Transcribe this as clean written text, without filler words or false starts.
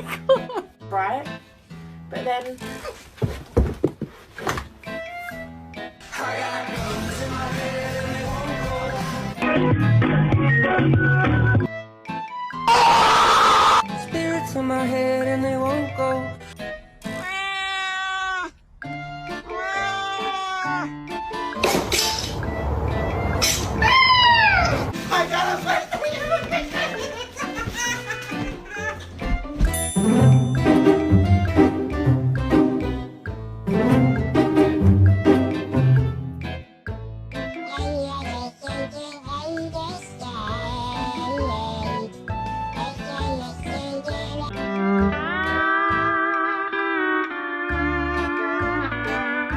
my god. Right? But then... Spirits in my head and they won't go.